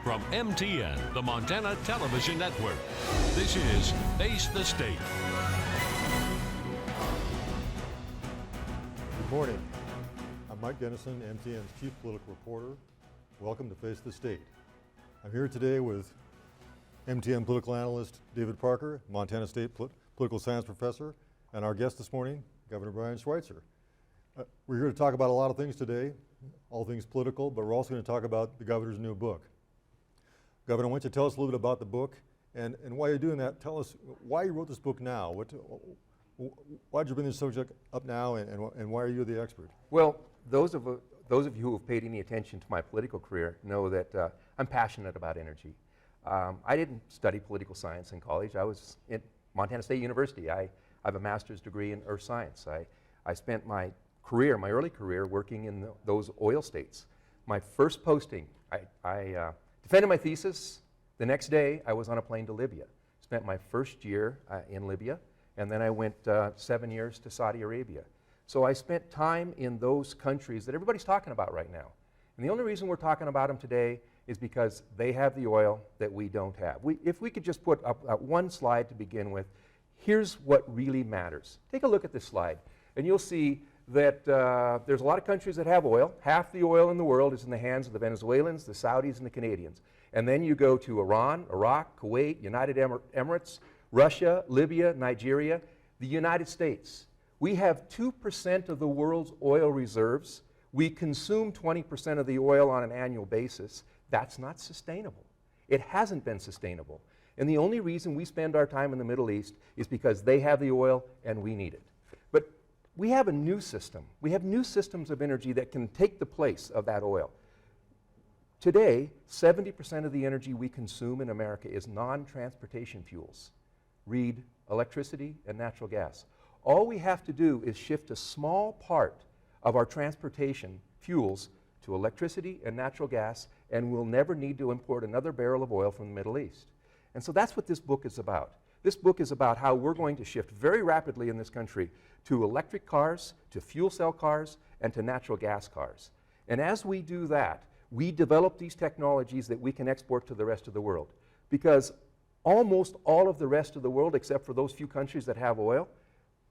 From MTN, the Montana Television Network, this is Face the State. Good morning. I'm Mike Dennison, MTN's Chief Political Reporter. Welcome to Face the State. I'm here today with MTN political analyst David Parker, Montana State political science professor, and our guest this morning, Governor Brian Schweitzer. We're here to talk about a lot of things today, all things political, but we're also going to talk about the governor's new book. Governor, why don't you tell us a little bit about the book, and while you're doing that, tell us why you wrote this book now. Why did you bring this subject up now, and why are you the expert? Well, those of you who have paid any attention to my political career know that I'm passionate about energy. I didn't study political science in college. I was at Montana State University. I have a master's degree in earth science. I spent my early career, working in those oil states. My first posting, I defended my thesis. The next day, I was on a plane to Libya. Spent my first year in Libya, and then I went 7 years to Saudi Arabia. So I spent time in those countries that everybody's talking about right now. And the only reason we're talking about them today is because they have the oil that we don't have. If we could just put up one slide to begin with, here's what really matters. Take a look at this slide, and you'll see that there's a lot of countries that have oil. Half the oil in the world is in the hands of the Venezuelans, the Saudis, and the Canadians. And then you go to Iran, Iraq, Kuwait, United Emirates, Russia, Libya, Nigeria, the United States. We have 2% of the world's oil reserves. We consume 20% of the oil on an annual basis. That's not sustainable. It hasn't been sustainable. And the only reason we spend our time in the Middle East is because they have the oil and we need it. But we have a new system. We have new systems of energy that can take the place of that oil. Today, 70% of the energy we consume in America is non-transportation fuels. Read electricity and natural gas. All we have to do is shift a small part of our transportation fuels to electricity and natural gas, and we'll never need to import another barrel of oil from the Middle East. And so that's what this book is about. This book is about how we're going to shift very rapidly in this country to electric cars, to fuel cell cars, and to natural gas cars. And as we do that, we develop these technologies that we can export to the rest of the world. Because almost all of the rest of the world, except for those few countries that have oil,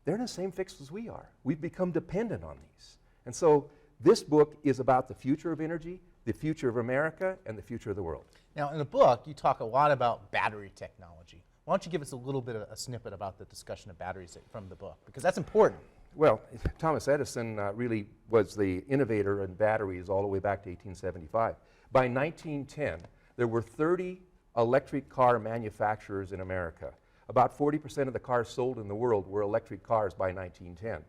they're in the same fix as we are. We've become dependent on these. And so this book is about the future of energy, the future of America, and the future of the world. Now, in the book, you talk a lot about battery technology. Why don't you give us a little bit of a snippet about the discussion of batteries from the book? Because that's important. Well, Thomas Edison really was the innovator in batteries all the way back to 1875. By 1910, there were 30 electric car manufacturers in America. About 40% of the cars sold in the world were electric cars by 1910.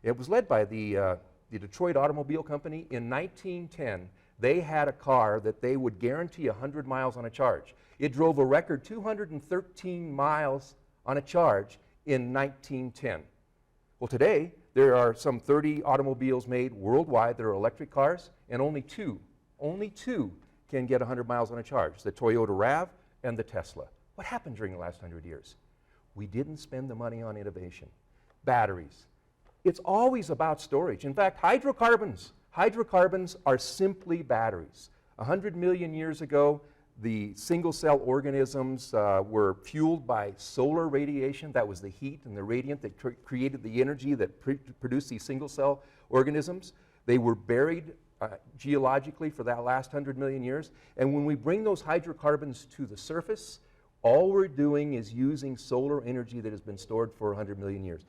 It was led by the Detroit Automobile Company. In 1910, they had a car that they would guarantee 100 miles on a charge. It drove a record 213 miles on a charge in 1910. Well, today, there are some 30 automobiles made worldwide that are electric cars, and only two can get 100 miles on a charge, the Toyota RAV and the Tesla. What happened during the last 100 years? We didn't spend the money on innovation. Batteries. It's always about storage. In fact, hydrocarbons are simply batteries. 100 million years ago, the single-cell organisms were fueled by solar radiation. That was the heat and the radiant that created the energy that produced these single-cell organisms. They were buried geologically for that last 100 million years. And when we bring those hydrocarbons to the surface, all we're doing is using solar energy that has been stored for 100 million years.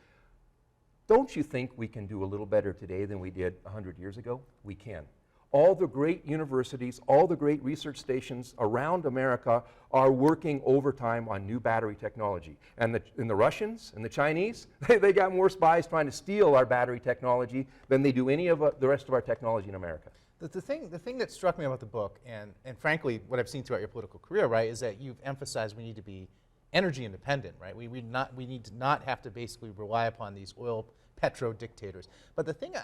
Don't you think we can do a little better today than we did 100 years ago? We can. All the great universities, all the great research stations around America are working overtime on new battery technology. And the Russians and the Chinese, they got more spies trying to steal our battery technology than they do any of the rest of our technology in America. The thing that struck me about the book, and frankly, what I've seen throughout your political career, right, is that you've emphasized we need to be energy independent, right? We need to not have to basically rely upon these oil petro dictators. But the thing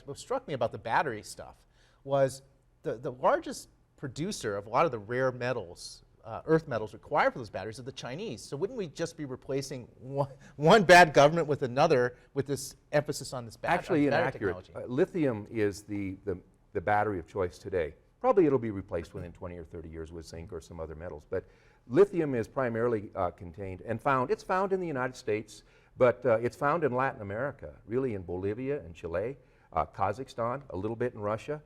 what struck me about the battery stuff was the largest producer of a lot of the rare metals, earth metals required for those batteries are the Chinese. So wouldn't we just be replacing one bad government with another with this emphasis on this battery Actually battery inaccurate. technology? Lithium is the battery of choice today. Probably it'll be replaced within 20 or 30 years with zinc or some other metals. But lithium is primarily contained and found. It's found in the United States, but it's found in Latin America, really in Bolivia and Chile, Kazakhstan, a little bit in Russia.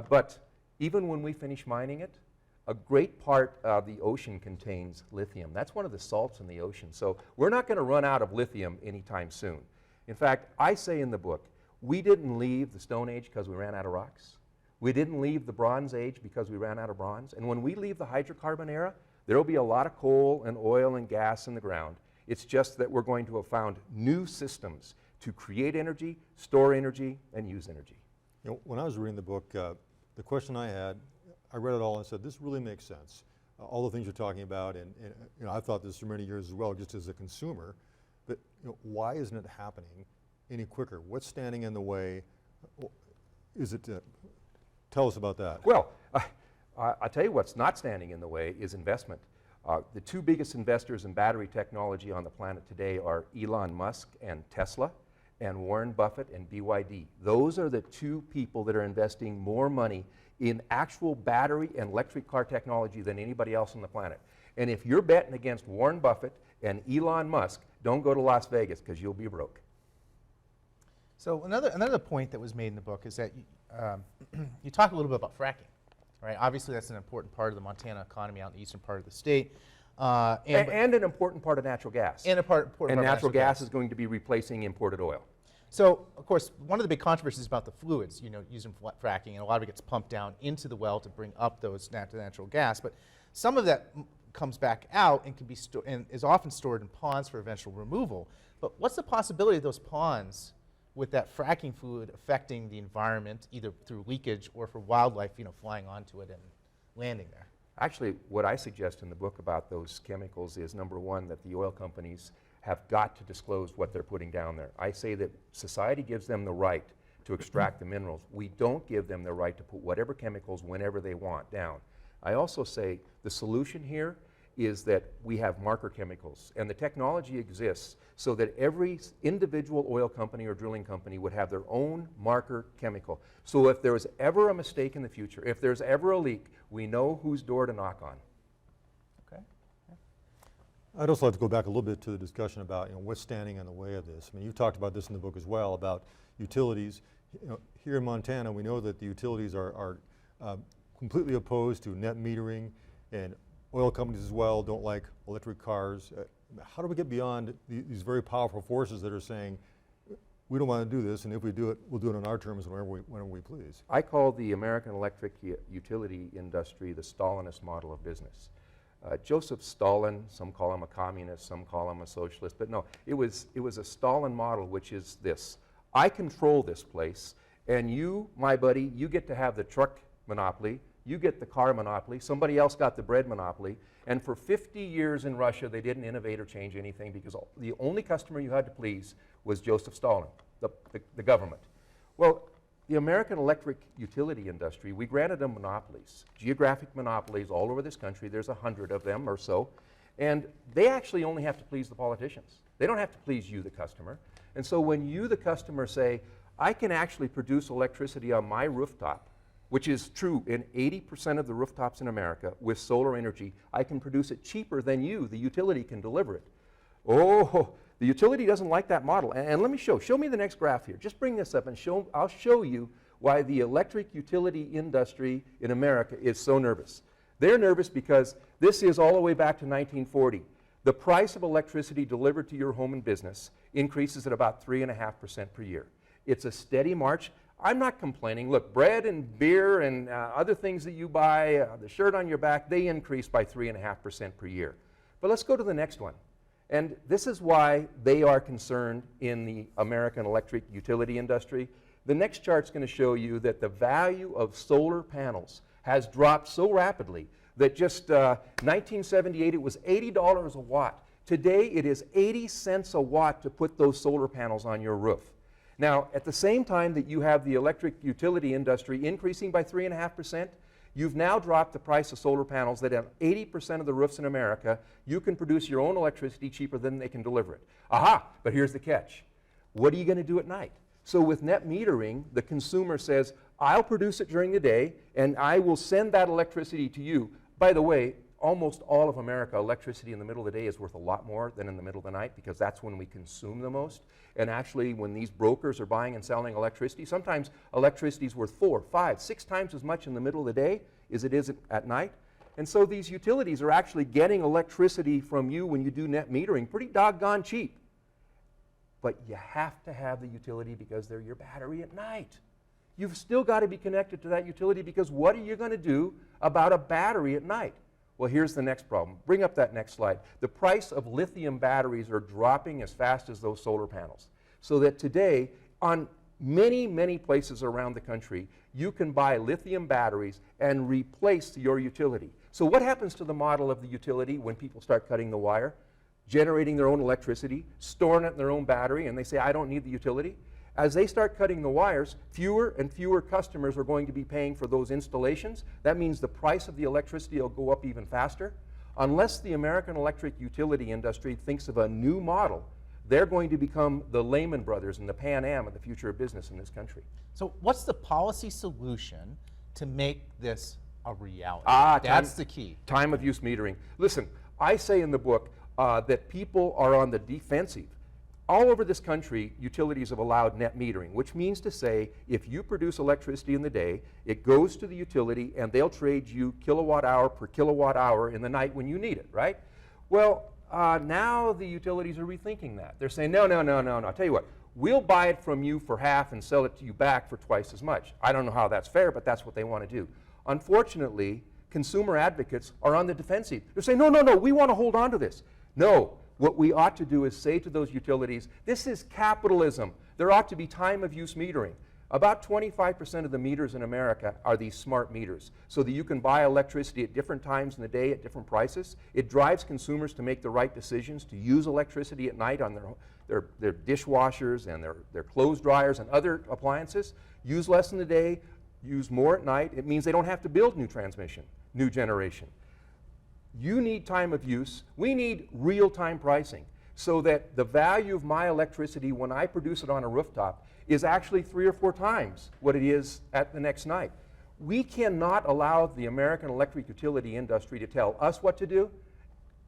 But even when we finish mining it, a great part of the ocean contains lithium. That's one of the salts in the ocean. So we're not going to run out of lithium anytime soon. In fact, I say in the book, we didn't leave the Stone Age because we ran out of rocks. We didn't leave the Bronze Age because we ran out of bronze. And when we leave the hydrocarbon era, there will be a lot of coal and oil and gas in the ground. It's just that we're going to have found new systems to create energy, store energy, and use energy. You know, when I was reading the book, the question I had, I read it all and said, this really makes sense. All the things you're talking about, and you know, I've thought this for many years as well, just as a consumer. But you know, why isn't it happening any quicker? What's standing in the way? Is it? Tell us about that. Well, I'll tell you what's not standing in the way is investment. The two biggest investors in battery technology on the planet today are Elon Musk and Tesla, and Warren Buffett and BYD. Those are the two people that are investing more money in actual battery and electric car technology than anybody else on the planet. And if you're betting against Warren Buffett and Elon Musk, don't go to Las Vegas because you'll be broke. So another point that was made in the book is that you talk a little bit about fracking, right? Obviously, that's an important part of the Montana economy out in the eastern part of the state. And an important part of natural gas. And important part of natural gas is going to be replacing imported oil. So, of course, one of the big controversies is about the fluids, you know, using fracking, and a lot of it gets pumped down into the well to bring up those natural gas. But some of that comes back out and can be and is often stored in ponds for eventual removal. But what's the possibility of those ponds with that fracking fluid affecting the environment, either through leakage or for wildlife, you know, flying onto it and landing there? Actually, what I suggest in the book about those chemicals is, number one, that the oil companies have got to disclose what they're putting down there. I say that society gives them the right to extract the minerals. We don't give them the right to put whatever chemicals whenever they want down. I also say the solution here is that we have marker chemicals, and the technology exists so that every individual oil company or drilling company would have their own marker chemical. So if there's ever a mistake in the future, if there's ever a leak, we know whose door to knock on. Okay. I'd also like to go back a little bit to the discussion about, you know, what's standing in the way of this. I mean, you've talked about this in the book as well, about utilities. You know, here in Montana, we know that the utilities are completely opposed to net metering, and oil companies as well don't like electric cars. How do we get beyond these very powerful forces that are saying, we don't want to do this, and if we do it, we'll do it on our terms whenever we please? I call the American electric utility industry the Stalinist model of business. Joseph Stalin, some call him a communist, some call him a socialist, but no, it was a Stalin model, which is this: I control this place, and you, my buddy, you get to have the truck monopoly, you get the car monopoly, somebody else got the bread monopoly, and for 50 years in Russia, they didn't innovate or change anything because the only customer you had to please was Joseph Stalin, the government. Well, the American electric utility industry, we granted them monopolies, geographic monopolies all over this country. There's 100 of them or so. And they actually only have to please the politicians. They don't have to please you, the customer. And so when you, the customer, say, I can actually produce electricity on my rooftop, which is true in 80% of the rooftops in America with solar energy, I can produce it cheaper than you, the utility, can deliver it. Oh, the utility doesn't like that model. And let me show me the next graph here. Just bring this up and I'll show you why the electric utility industry in America is so nervous. They're nervous because this is all the way back to 1940. The price of electricity delivered to your home and business increases at about 3.5% per year. It's a steady march. I'm not complaining. Look, bread and beer and other things that you buy, the shirt on your back, they increase by 3.5% per year. But let's go to the next one. And this is why they are concerned in the American electric utility industry. The next chart's going to show you that the value of solar panels has dropped so rapidly that just 1978 it was $80 a watt. Today it is 80 cents a watt to put those solar panels on your roof. Now, at the same time that you have the electric utility industry increasing by 3.5%, you've now dropped the price of solar panels that on 80% of the roofs in America, you can produce your own electricity cheaper than they can deliver it. Aha, but here's the catch. What are you going to do at night? So with net metering, the consumer says, I'll produce it during the day, and I will send that electricity to you. By the way, almost all of America, electricity in the middle of the day is worth a lot more than in the middle of the night because that's when we consume the most. And actually, when these brokers are buying and selling electricity, sometimes electricity is worth 4, 5, 6 times as much in the middle of the day as it is at night. And so these utilities are actually getting electricity from you when you do net metering pretty doggone cheap. But you have to have the utility because they're your battery at night. You've still got to be connected to that utility because what are you going to do about a battery at night? Well, here's the next problem. Bring up that next slide. The price of lithium batteries are dropping as fast as those solar panels. So that today, on many, many places around the country, you can buy lithium batteries and replace your utility. So what happens to the model of the utility when people start cutting the wire? Generating their own electricity, storing it in their own battery, and they say, I don't need the utility. As they start cutting the wires, fewer and fewer customers are going to be paying for those installations. That means the price of the electricity will go up even faster. Unless the American electric utility industry thinks of a new model, they're going to become the Lehman Brothers and the Pan Am of the future of business in this country. So what's the policy solution to make this a reality? That's the key. Time of use metering. Listen, I say in the book that people are on the defensive. All over this country, utilities have allowed net metering, which means to say if you produce electricity in the day, it goes to the utility and they'll trade you kilowatt hour per kilowatt hour in the night when you need it, right? Well, now the utilities are rethinking that. They're saying, no. I'll tell you what, we'll buy it from you for half and sell it to you back for twice as much. I don't know how that's fair, but that's what they want to do. Unfortunately, consumer advocates are on the defensive. They're saying, no, we want to hold on to this. No. What we ought to do is say to those utilities, this is capitalism. There ought to be time of use metering. About 25% of the meters in America are these smart meters, so that you can buy electricity at different times in the day at different prices. It drives consumers to make the right decisions to use electricity at night on their dishwashers and their clothes dryers and other appliances. Use less in the day, use more at night. It means they don't have to build new transmission, new generation. You need time of use. We need real-time pricing so that the value of my electricity when I produce it on a rooftop is actually 3 or 4 times what it is at the next night. We cannot allow the American electric utility industry to tell us what to do.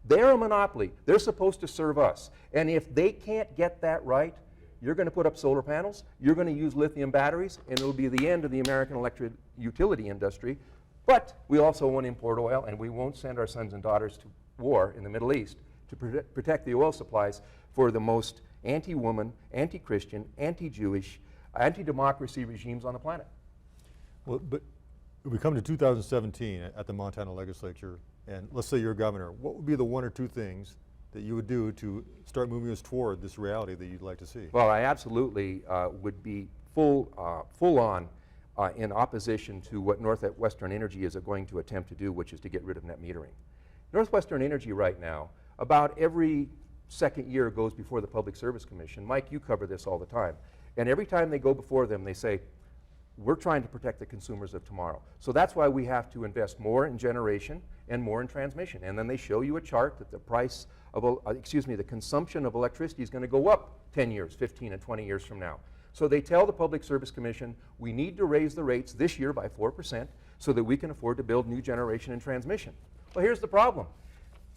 They're a monopoly. They're supposed to serve us. And if they can't get that right, you're going to put up solar panels, you're going to use lithium batteries, and it'll be the end of the American electric utility industry. But we also won't import oil, and we won't send our sons and daughters to war in the Middle East to protect the oil supplies for the most anti-woman, anti-Christian, anti-Jewish, anti-democracy regimes on the planet. Well, but we come to 2017 at the Montana legislature, and let's say you're governor. What would be the 1 or 2 things that you would do to start moving us toward this reality that you'd like to see? Well, I absolutely would be full on in opposition to what Northwestern Energy is going to attempt to do, which is to get rid of net metering. Northwestern Energy right now, about every second year goes before the Public Service Commission. Mike, you cover this all the time. And every time they go before them, they say, we're trying to protect the consumers of tomorrow. So that's why we have to invest more in generation and more in transmission. And then they show you a chart that the price of, the consumption of electricity is going to go up 10 years, 15 and 20 years from now. So they tell the Public Service Commission, we need to raise the rates this year by 4% so that we can afford to build new generation and transmission. Well, here's the problem.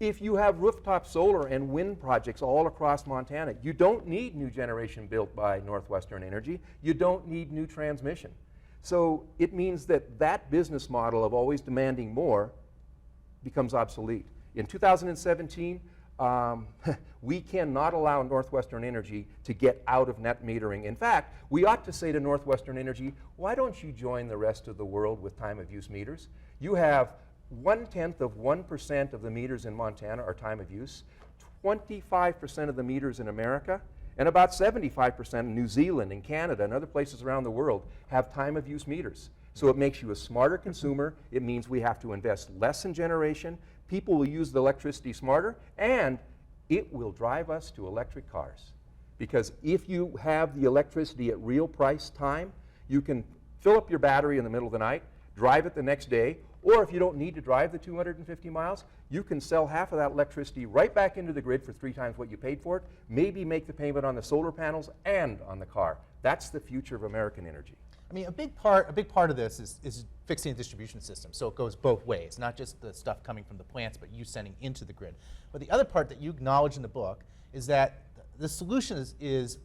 If you have rooftop solar and wind projects all across Montana, you don't need new generation built by Northwestern Energy. You don't need new transmission. So it means that that business model of always demanding more becomes obsolete. In 2017, we cannot allow Northwestern Energy to get out of net metering. In fact, we ought to say to Northwestern Energy, why don't you join the rest of the world with time of use meters? You have 0.1% of the meters in Montana are time of use, 25% of the meters in America, and about 75% in New Zealand and Canada and other places around the world have time of use meters. So it makes you a smarter consumer. It means we have to invest less in generation. People will use the electricity smarter, and it will drive us to electric cars. Because if you have the electricity at real price time, you can fill up your battery in the middle of the night, drive it the next day, or if you don't need to drive the 250 miles, you can sell half of that electricity right back into the grid for 3 times what you paid for it, maybe make the payment on the solar panels and on the car. That's the future of American energy. I mean, a big part of this is fixing the distribution system, so it goes both ways, not just the stuff coming from the plants, but you sending into the grid. But the other part that you acknowledge in the book is that the solution is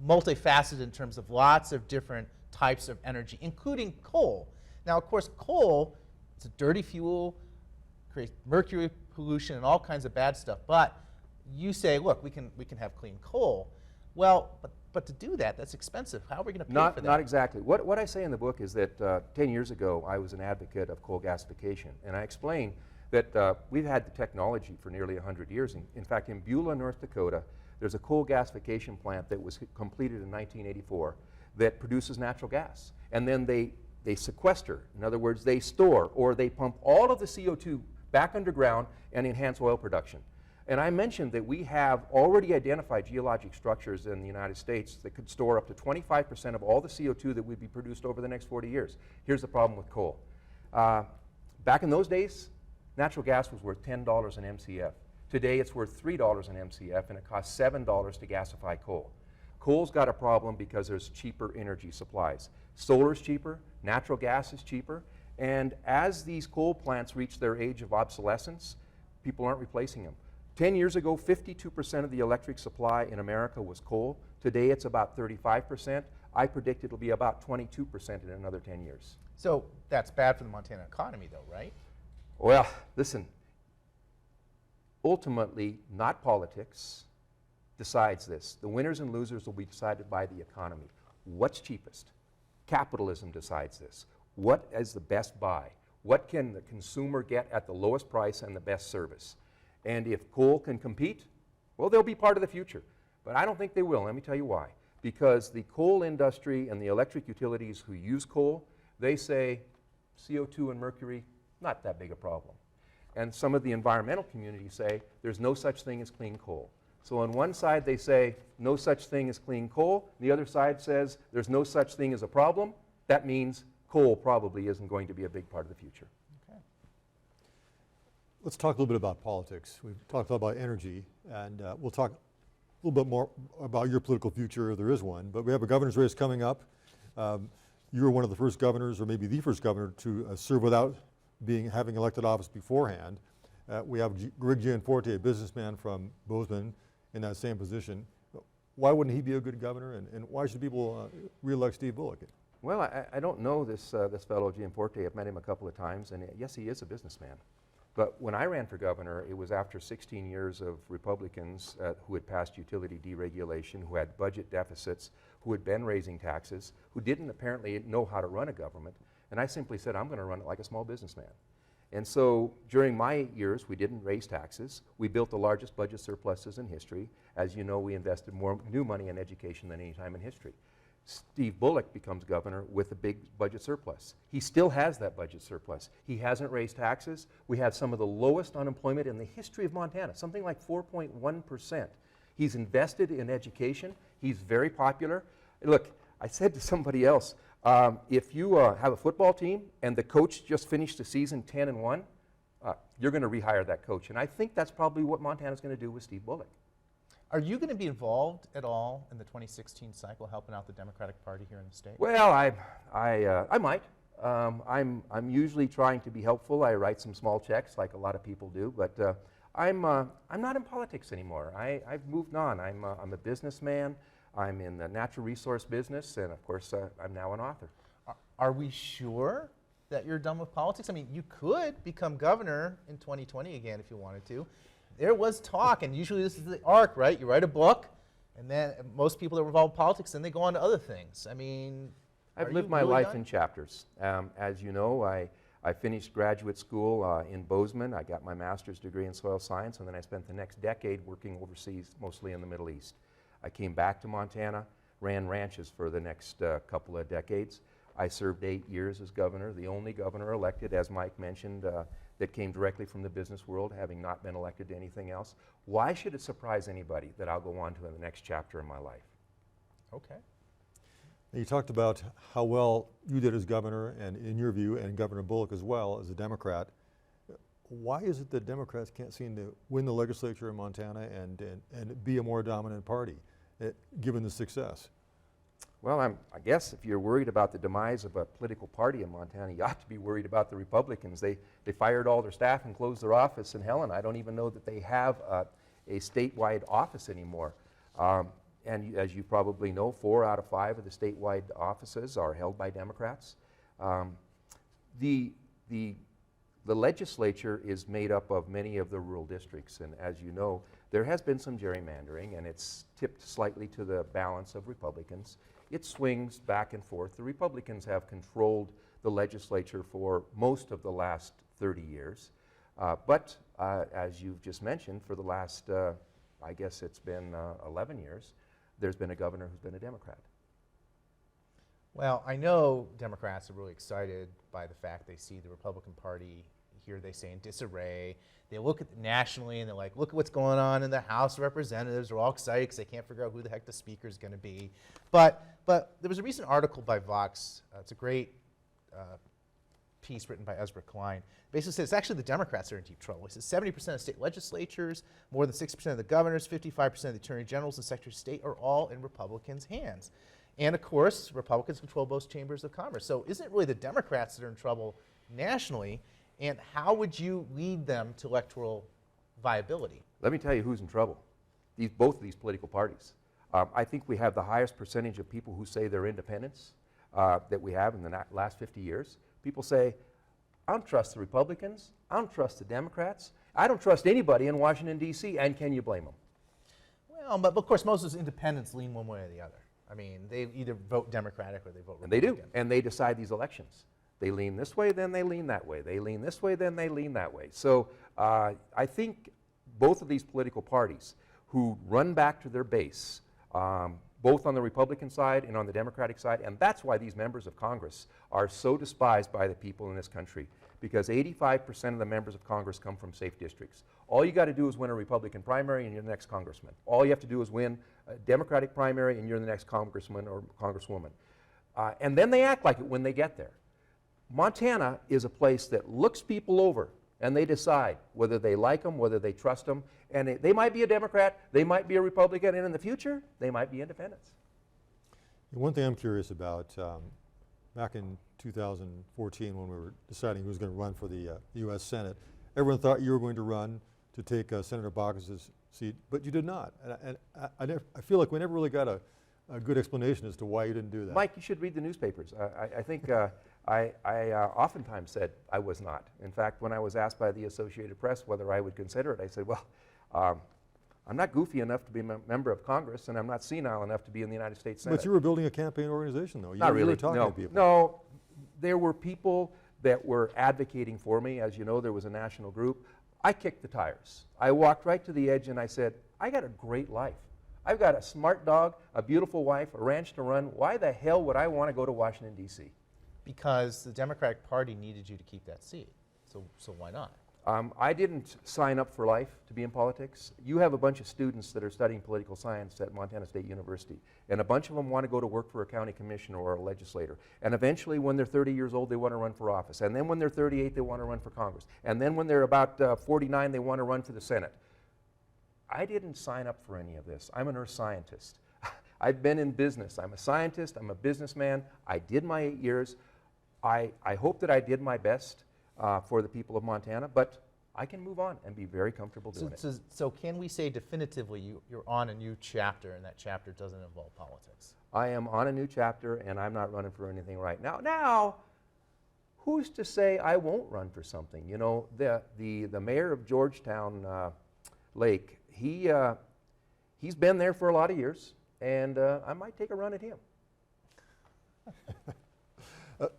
multifaceted in terms of lots of different types of energy, including coal. Now, of course, coal, it's a dirty fuel, creates mercury pollution and all kinds of bad stuff, but you say, look, we can have clean coal. Well, but to do that, that's expensive. How are we going to pay for that? Not exactly. What I say in the book is that 10 years ago, I was an advocate of coal gasification, and I explain that we've had the technology for nearly 100 years. In fact, in Beulah, North Dakota, there's a coal gasification plant that was completed in 1984 that produces natural gas. And then they sequester, in other words, they store or they pump all of the CO2 back underground and enhance oil production. And I mentioned that we have already identified geologic structures in the United States that could store up to 25% of all the CO2 that would be produced over the next 40 years. Here's the problem with coal. Back in those days, natural gas was worth $10 an MCF. Today it's worth $3 an MCF, and it costs $7 to gasify coal. Coal's got a problem because there's cheaper energy supplies. Solar's cheaper, natural gas is cheaper, and as these coal plants reach their age of obsolescence, people aren't replacing them. 10 years ago, 52% of the electric supply in America was coal. Today it's about 35%. I predict it'll be about 22% in another 10 years. So that's bad for the Montana economy, though, right? Well, listen, ultimately, not politics decides this. The winners and losers will be decided by the economy. What's cheapest? Capitalism decides this. What is the best buy? What can the consumer get at the lowest price and the best service? And if coal can compete, well, they'll be part of the future. But I don't think they will. Let me tell you why. Because the coal industry and the electric utilities who use coal, they say CO2 and mercury, not that big a problem. And some of the environmental communities say there's no such thing as clean coal. So on one side they say no such thing as clean coal. The other side says there's no such thing as a problem. That means coal probably isn't going to be a big part of the future. Okay. Let's talk a little bit about politics. We've talked a lot about energy, and we'll talk a little bit more about your political future, if there is one. But we have a governor's race coming up. You were one of the first governors, or maybe the first governor, to serve without having elected office beforehand. We have Greg Gianforte, a businessman from Bozeman, in that same position. Why wouldn't he be a good governor, and why should people re-elect Steve Bullock? Well, I don't know this fellow Gianforte. I've met him a couple of times, and yes, he is a businessman. But when I ran for governor, it was after 16 years of Republicans who had passed utility deregulation, who had budget deficits, who had been raising taxes, who didn't apparently know how to run a government. And I simply said, I'm going to run it like a small businessman. And so during my years, we didn't raise taxes. We built the largest budget surpluses in history. As you know, we invested more new money in education than any time in history. Steve Bullock becomes governor with a big budget surplus. He still has that budget surplus. He hasn't raised taxes. We have some of the lowest unemployment in the history of Montana, something like 4.1%. He's invested in education. He's very popular. Look, I said to somebody else, if you have a football team and the coach just finished the season 10-1, you're going to rehire that coach. And I think that's probably what Montana's going to do with Steve Bullock. Are you going to be involved at all in the 2016 cycle, helping out the Democratic Party here in the state? Well, I might. I'm usually trying to be helpful. I write some small checks, like a lot of people do. But I'm not in politics anymore. I've moved on. I'm a businessman. I'm in the natural resource business, and of course, I'm now an author. Are we sure that you're done with politics? I mean, you could become governor in 2020 again if you wanted to. There was talk, and usually this is the arc, right? You write a book, and then most people that are involved in politics, then they go on to other things. I mean, I've lived my life in chapters. As you know, I finished graduate school in Bozeman. I got my master's degree in soil science, and then I spent the next decade working overseas, mostly in the Middle East. I came back to Montana, ran ranches for the next couple of decades. I served 8 years as governor, the only governor elected, as Mike mentioned, that came directly from the business world, having not been elected to anything else. Why should it surprise anybody that I'll go on to the next chapter in my life? Okay. You talked about how well you did as governor, and in your view, and Governor Bullock as well as a Democrat. Why is it that Democrats can't seem to win the legislature in Montana and be a more dominant party, given the success? Well, I guess if you're worried about the demise of a political party in Montana, you ought to be worried about the Republicans. They fired all their staff and closed their office in Helen. I don't even know that they have a statewide office anymore. And as you probably know, 4 out of 5 of the statewide offices are held by Democrats. The legislature is made up of many of the rural districts, and as you know, there has been some gerrymandering, and it's tipped slightly to the balance of Republicans. It swings back and forth. The Republicans have controlled the legislature for most of the last 30 years. But as you've just mentioned, for the last, I guess it's been 11 years, there's been a governor who's been a Democrat. Well, I know Democrats are really excited by the fact they see the Republican Party, here they say, in disarray. They look at nationally and they're like, look at what's going on in the House of Representatives. They're all excited because they can't figure out who the heck the speaker is going to be. But there was a recent article by Vox. It's a great piece written by Ezra Klein. Basically says it's actually the Democrats that are in deep trouble. He says 70% of state legislatures, more than 60% of the governors, 55% of the attorney generals and secretaries of state are all in Republicans' hands. And of course, Republicans control both chambers of Congress. So isn't it really the Democrats that are in trouble nationally? And how would you lead them to electoral viability? Let me tell you who's in trouble. Both of these political parties. I think we have the highest percentage of people who say they're independents that we have in the last 50 years. People say, I don't trust the Republicans, I don't trust the Democrats, I don't trust anybody in Washington, D.C., and can you blame them? Well, but of course, most of those independents lean one way or the other. I mean, they either vote Democratic or they vote Republican. And they do, and they decide these elections. They lean this way, then they lean that way. They lean this way, then they lean that way. So I think both of these political parties who run back to their base, both on the Republican side and on the Democratic side, and that's why these members of Congress are so despised by the people in this country, because 85% of the members of Congress come from safe districts. All you got to do is win a Republican primary and you're the next congressman. All you have to do is win a Democratic primary and you're the next congressman or congresswoman. And then they act like it when they get there. Montana is a place that looks people over and they decide whether they like them, whether they trust them, and they might be a Democrat, they might be a Republican, and in the future, they might be independents. One thing I'm curious about, back in 2014 when we were deciding who was going to run for the U.S. Senate, everyone thought you were going to run to take Senator Baucus's seat, but you did not. And I feel like we never really got a good explanation as to why you didn't do that. Mike, you should read the newspapers. I think I oftentimes said I was not. In fact, when I was asked by the Associated Press whether I would consider it, I said, well, I'm not goofy enough to be a member of Congress, and I'm not senile enough to be in the United States Senate. But you were building a campaign organization, though. Not really. You were talking to people. No, there were people that were advocating for me. As you know, there was a national group. I kicked the tires. I walked right to the edge and I said, I got a great life. I've got a smart dog, a beautiful wife, a ranch to run. Why the hell would I want to go to Washington, D.C.? Because the Democratic Party needed you to keep that seat. So why not? I didn't sign up for life to be in politics. You have a bunch of students that are studying political science at Montana State University, and a bunch of them want to go to work for a county commissioner or a legislator. And eventually, when they're 30 years old, they want to run for office. And then when they're 38, they want to run for Congress. And then when they're about 49, they want to run for the Senate. I didn't sign up for any of this. I'm an earth scientist. I've been in business. I'm a scientist. I'm a businessman. I did my 8 years. I hope that I did my best for the people of Montana, but I can move on and be very comfortable doing it. So can we say definitively you're on a new chapter and that chapter doesn't involve politics? I am on a new chapter and I'm not running for anything right now. Now, who's to say I won't run for something? You know, the mayor of Georgetown Lake, he's been there for a lot of years, and I might take a run at him.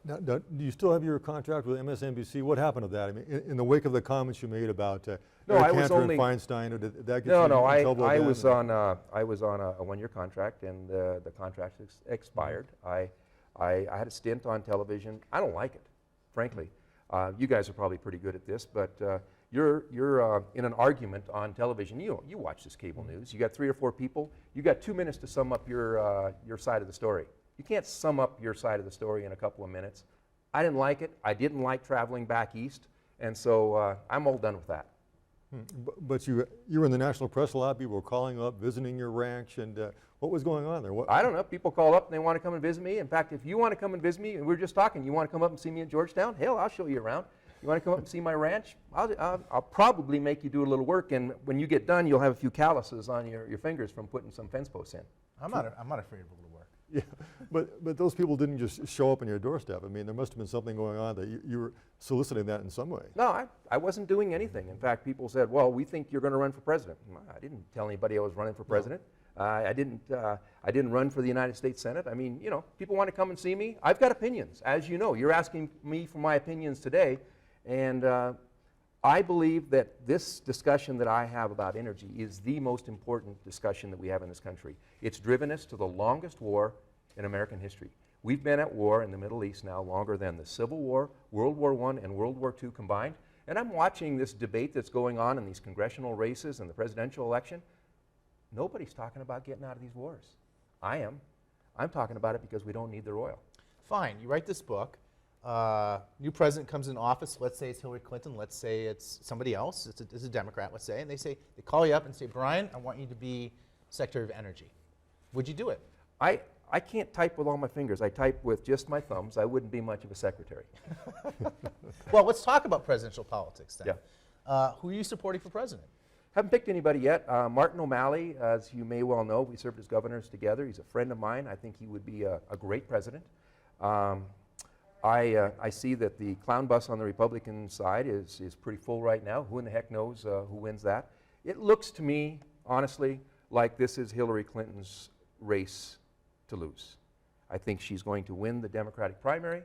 Now, do you still have your contract with MSNBC? What happened to that? I mean, in the wake of the comments you made about Eric Cantor and Feinstein, or did that get you in trouble I again? was on a one-year contract, and the contract expired. I had a stint on television. I don't like it, frankly. You guys are probably pretty good at this, but you're in an argument on television. You watch this cable news. You got 3 or 4 people. You got 2 minutes to sum up your side of the story. You can't sum up your side of the story in a couple of minutes. I didn't like it. I didn't like traveling back east, and so I'm all done with that. But you were in the national press a lot. People were calling up, visiting your ranch, and what was going on there? I don't know. People call up and they want to come and visit me. In fact, if you want to come and visit me, and we were just talking, you want to come up and see me in Georgetown? Hell, I'll show you around. You want to come up and see my ranch? I'll probably make you do a little work, and when you get done, you'll have a few calluses on your fingers from putting some fence posts in. I'm not afraid of a little work. Yeah, but those people didn't just show up on your doorstep. I mean, there must have been something going on that you were soliciting that in some way. No, I wasn't doing anything. In fact, people said, well, we think you're going to run for president. I didn't tell anybody I was running for president. I didn't run for the United States Senate. I mean, you know, people want to come and see me. I've got opinions, as you know. You're asking me for my opinions today, and I believe that this discussion that I have about energy is the most important discussion that we have in this country. It's driven us to the longest war in American history. We've been at war in the Middle East now longer than the Civil War, World War I, and World War II combined. And I'm watching this debate that's going on in these congressional races and the presidential election. Nobody's talking about getting out of these wars. I am. I'm talking about it because we don't need their oil. Fine, you write this book. New president comes in office. Let's say it's Hillary Clinton. Let's say it's somebody else. It's a Democrat, let's say. And they call you up and say, Brian, I want you to be Secretary of Energy. Would you do it? I can't type with all my fingers. I type with just my thumbs. I wouldn't be much of a secretary. Well, let's talk about presidential politics then. Yeah. Who are you supporting for president? Haven't picked anybody yet. Martin O'Malley, as you may well know, we served as governors together. He's a friend of mine. I think he would be a great president. I see that the clown bus on the Republican side is pretty full right now. Who in the heck knows who wins that? It looks to me, honestly, like this is Hillary Clinton's race to lose. I think she's going to win the Democratic primary,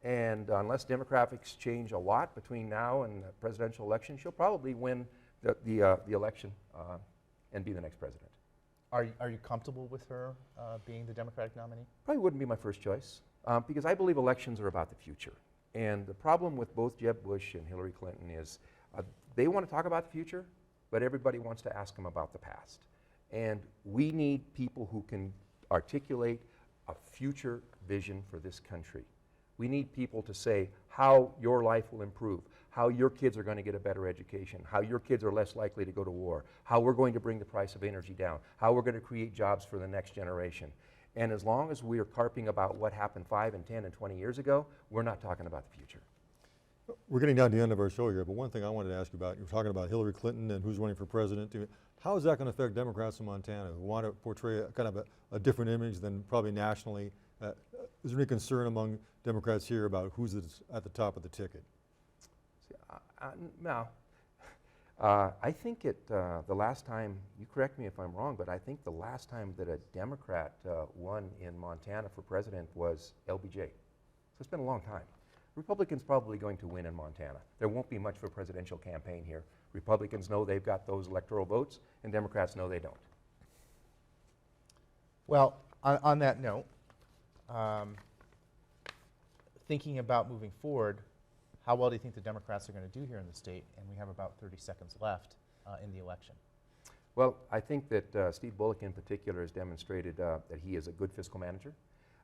and unless demographics change a lot between now and the presidential election, she'll probably win the election and be the next president. Are you comfortable with her being the Democratic nominee? Probably wouldn't be my first choice because I believe elections are about the future. And the problem with both Jeb Bush and Hillary Clinton is they want to talk about the future, but everybody wants to ask them about the past. And we need people who can articulate a future vision for this country. We need people to say how your life will improve, how your kids are going to get a better education, how your kids are less likely to go to war, how we're going to bring the price of energy down, how we're going to create jobs for the next generation. And as long as we are carping about what happened 5 and 10 and 20 years ago, we're not talking about the future. We're getting down to the end of our show here, but one thing I wanted to ask you about, you were talking about Hillary Clinton and who's running for president. How is that going to affect Democrats in Montana who want to portray kind of a different image than probably nationally? Is there any concern among Democrats here about who's at the top of the ticket? No. I think the last time, you correct me if I'm wrong, but I think the last time that a Democrat won in Montana for president was LBJ. So it's been a long time. Republicans probably going to win in Montana. There won't be much of a presidential campaign here. Republicans know they've got those electoral votes, and Democrats know they don't. Well, on that note, thinking about moving forward, how well do you think the Democrats are going to do here in the state? And we have about 30 seconds left in the election. Well, I think that Steve Bullock in particular has demonstrated that he is a good fiscal manager.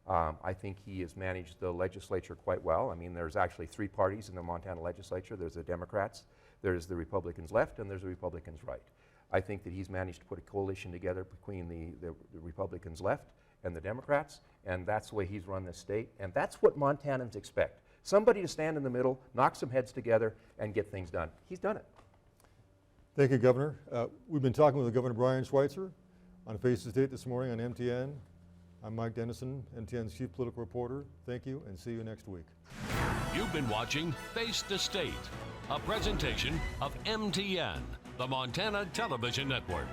I think he has managed the legislature quite well. I mean, there's actually 3 parties in the Montana legislature. There's the Democrats, there's the Republicans left, and there's the Republicans right. I think that he's managed to put a coalition together between the Republicans left and the Democrats, and that's the way he's run this state, and that's what Montanans expect. Somebody to stand in the middle, knock some heads together, and get things done. He's done it. Thank you, Governor. We've been talking with Governor Brian Schweitzer on Face the State this morning on MTN. I'm Mike Dennison, MTN's Chief Political Reporter. Thank you, and see you next week. You've been watching Face the State, a presentation of MTN, the Montana Television Network.